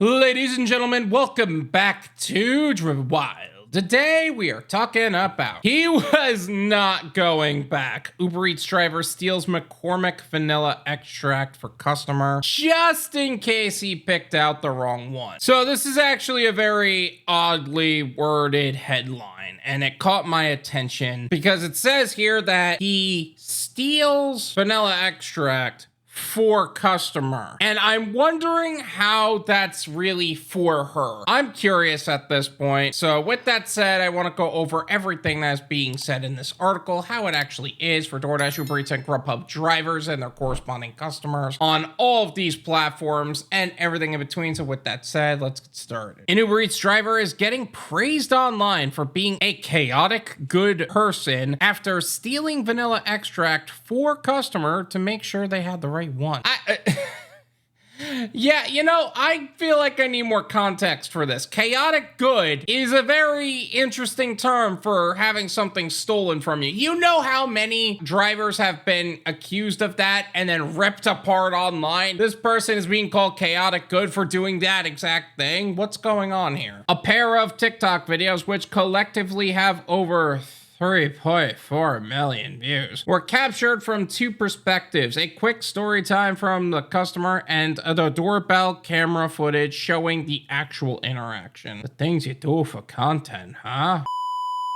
Ladies and gentlemen, welcome back to Driven Wyld. Today we are talking about he was not going back. Uber Eats driver steals McCormick vanilla extract for customer just in case he picked out the wrong one. So this is actually a very oddly worded headline, and it caught my attention because it says here that he steals vanilla extract for customer. And I'm wondering how that's really for her. I'm curious at this point. So with that said, I want to go over everything that's being said in this article, how it actually is for Doordash, UberEats, and Grubhub drivers and their corresponding customers on all of these platforms and everything in between. So with that said, let's get started. An Uber Eats driver is getting praised online for being a chaotic good person after stealing vanilla extract for customer to make sure they had the right one. Yeah, you know, I feel like I need more context for this. Chaotic good is a very interesting term for having something stolen from you. You know how many drivers have been accused of that and then ripped apart online? This person is being called chaotic good for doing that exact thing. What's going on here? A pair of TikTok videos, which collectively have over 3.4 million views, were captured from two perspectives: a quick story time from the customer and the doorbell camera footage showing the actual interaction. The things you do for content, huh?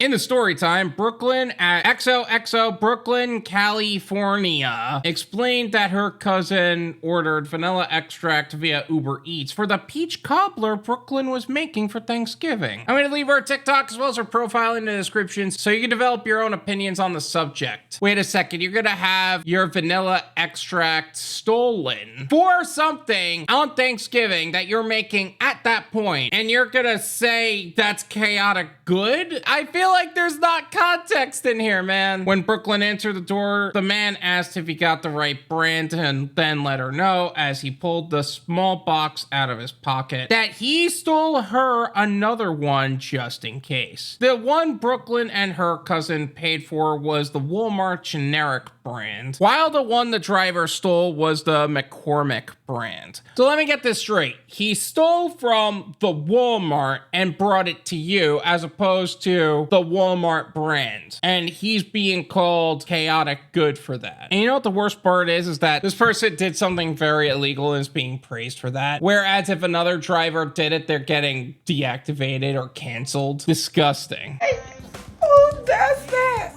In the story time, Brooklyn at XOXO Brooklyn, California, explained that her cousin ordered vanilla extract via Uber Eats for the peach cobbler Brooklyn was making for Thanksgiving. I'm going to leave her TikTok as well as her profile in the description so you can develop your own opinions on the subject. Wait a second, you're going to have your vanilla extract stolen for something on Thanksgiving that you're making at that point, and you're going to say that's chaotic good? I feel like there's not context in here, man. When Brooklyn answered the door, the man asked if he got the right brand and then let her know as he pulled the small box out of his pocket that he stole her another one just in case. The one Brooklyn and her cousin paid for was the Walmart generic brand, while the one the driver stole was the McCormick brand. So let me get this straight. He stole from the Walmart and brought it to you as opposed to the Walmart brand, and he's being called chaotic good for that. And you know what the worst part is that this person did something very illegal and is being praised for that, whereas if another driver did it, they're getting deactivated or canceled. Disgusting. Hey, who does that?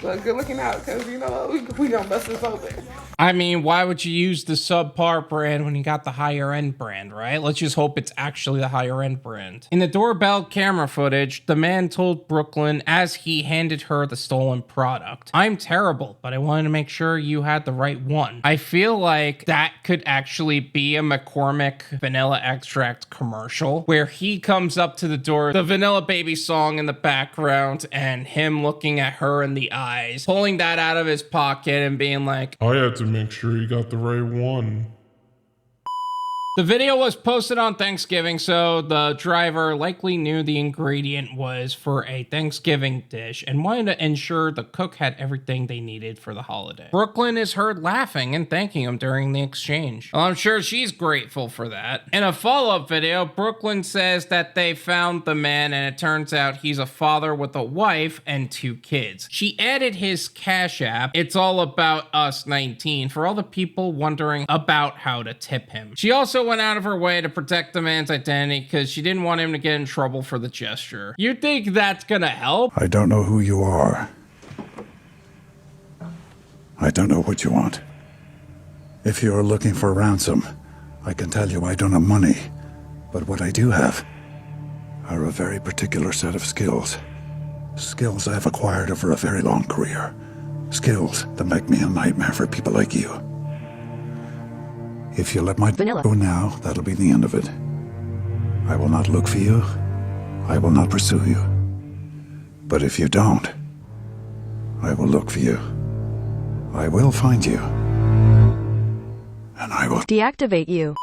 Well, good looking out, because you know we gonna bust this open. I mean, why would you use the subpar brand when you got the higher end brand, right? Let's just hope it's actually the higher end brand. In the doorbell camera footage, the man told Brooklyn as he handed her the stolen product, "I'm terrible, but I wanted to make sure you had the right one." I feel like that could actually be a McCormick vanilla extract commercial where he comes up to the door, the Vanilla Baby song in the background, and him looking at her in the eyes, pulling that out of his pocket and being like, I had to make sure you got the right one. The video was posted on Thanksgiving, so the driver likely knew the ingredient was for a Thanksgiving dish and wanted to ensure the cook had everything they needed for the holiday. Brooklyn is heard laughing and thanking him during the exchange. Well, I'm sure she's grateful for that. In a follow-up video, Brooklyn says that they found the man and it turns out he's a father with a wife and 2 kids. She added his Cash App, "It's all about us 19, for all the people wondering about how to tip him. She also went out of her way to protect the man's identity because she didn't want him to get in trouble for the gesture. You think that's gonna help? I don't know who you are. I don't know what you want. If you're looking for ransom, I can tell you I don't have money. But what I do have are a very particular set of skills. Skills I've acquired over a very long career. Skills that make me a nightmare for people like you. If you let my vanilla go now, that'll be the end of it. I will not look for you. I will not pursue you. But if you don't, I will look for you. I will find you. And I will deactivate you.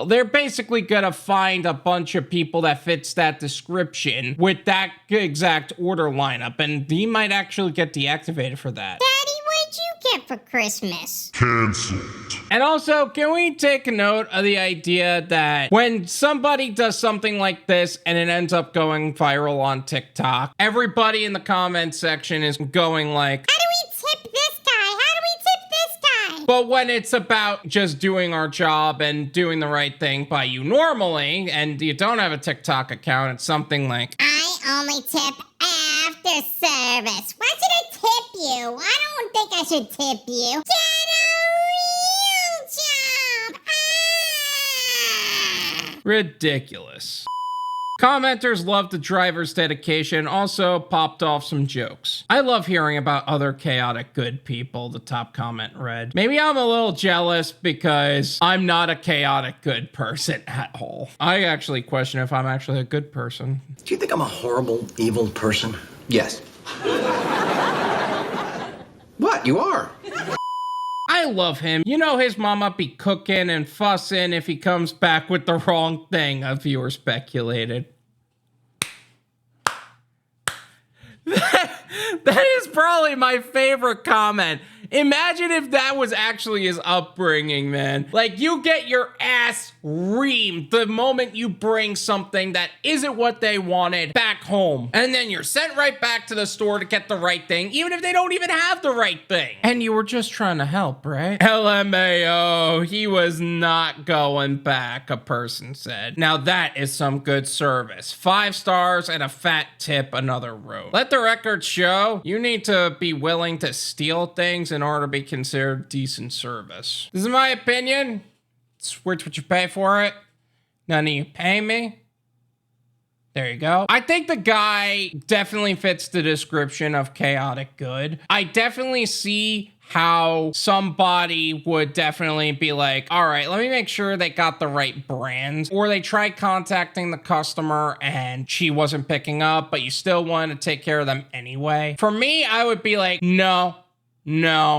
They're basically gonna find a bunch of people that fits that description with that exact order lineup, and he might actually get deactivated for that. Daddy, where'd you get for Christmas? Cancelled. And also, can we take note of the idea that when somebody does something like this and it ends up going viral on TikTok, everybody in the comment section is going like, How do we tip this guy? How do we tip this guy? but when it's about just doing our job and doing the right thing by you normally, and you don't have a TikTok account, it's something like, I only tip after service. Why should I tip you? I don't think I should tip you. Get a real job. Ah! ridiculous. Commenters loved the driver's dedication, also popped off some jokes. I love hearing about other chaotic good people, the top comment read. Maybe I'm a little jealous because I'm not a chaotic good person at all. I actually question if I'm actually a good person. Do you think I'm a horrible, evil person? Yes. What? You are. I love him. You know his mama be cooking and fussing if he comes back with the wrong thing, a viewer speculated. That is probably my favorite comment. Imagine if that was actually his upbringing, man. Like, you get your ass reamed the moment you bring something that isn't what they wanted back home. And then you're sent right back to the store to get the right thing, even if they don't even have the right thing. And you were just trying to help, right? LMAO, he was not going back, a person said. Now that is some good service. 5 stars and a fat tip, another wrote. Let the record show you need to be willing to steal things in order to be considered decent service. This is my opinion. It's worth what you pay for it. None of you pay me. There you go. I think the guy definitely fits the description of chaotic good. I definitely see how somebody would definitely be like, all right, let me make sure they got the right brand. Or they tried contacting the customer and she wasn't picking up, but you still wanted to take care of them anyway. For me, I would be like, no,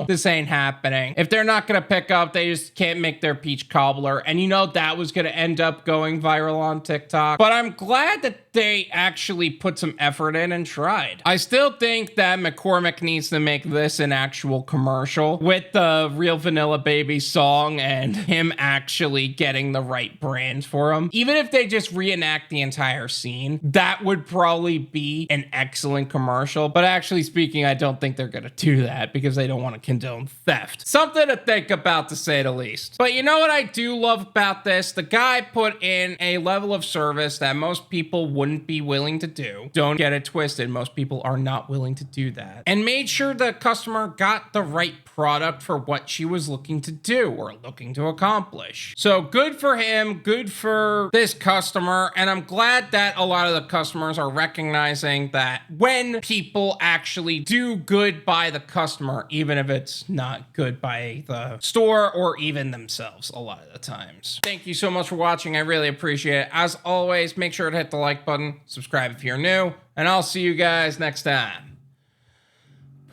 this ain't happening. If they're not gonna pick up, they just can't make their peach cobbler. And you know that was gonna end up going viral on TikTok. But I'm glad that they actually put some effort in and tried. I still think that McCormick needs to make this an actual commercial with the Real Vanilla Baby song and him actually getting the right brand for him. Even if they just reenact the entire scene, that would probably be an excellent commercial. But actually speaking, I don't think they're gonna do that because they don't want to condone theft. Something to think about, to say the least. But you know what I do love about this? The guy put in a level of service that most people wouldn't be willing to do. Don't get it twisted. Most people are not willing to do that. And made sure the customer got the right product for what she was looking to do or looking to accomplish. So good for him, good for this customer, and I'm glad that a lot of the customers are recognizing that when people actually do good by the customer, even if it's not good by the store or even themselves a lot of the times. Thank you so much for watching. I really appreciate it. As always, make sure to hit the like button, subscribe if you're new, and I'll see you guys next time.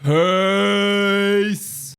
Peace.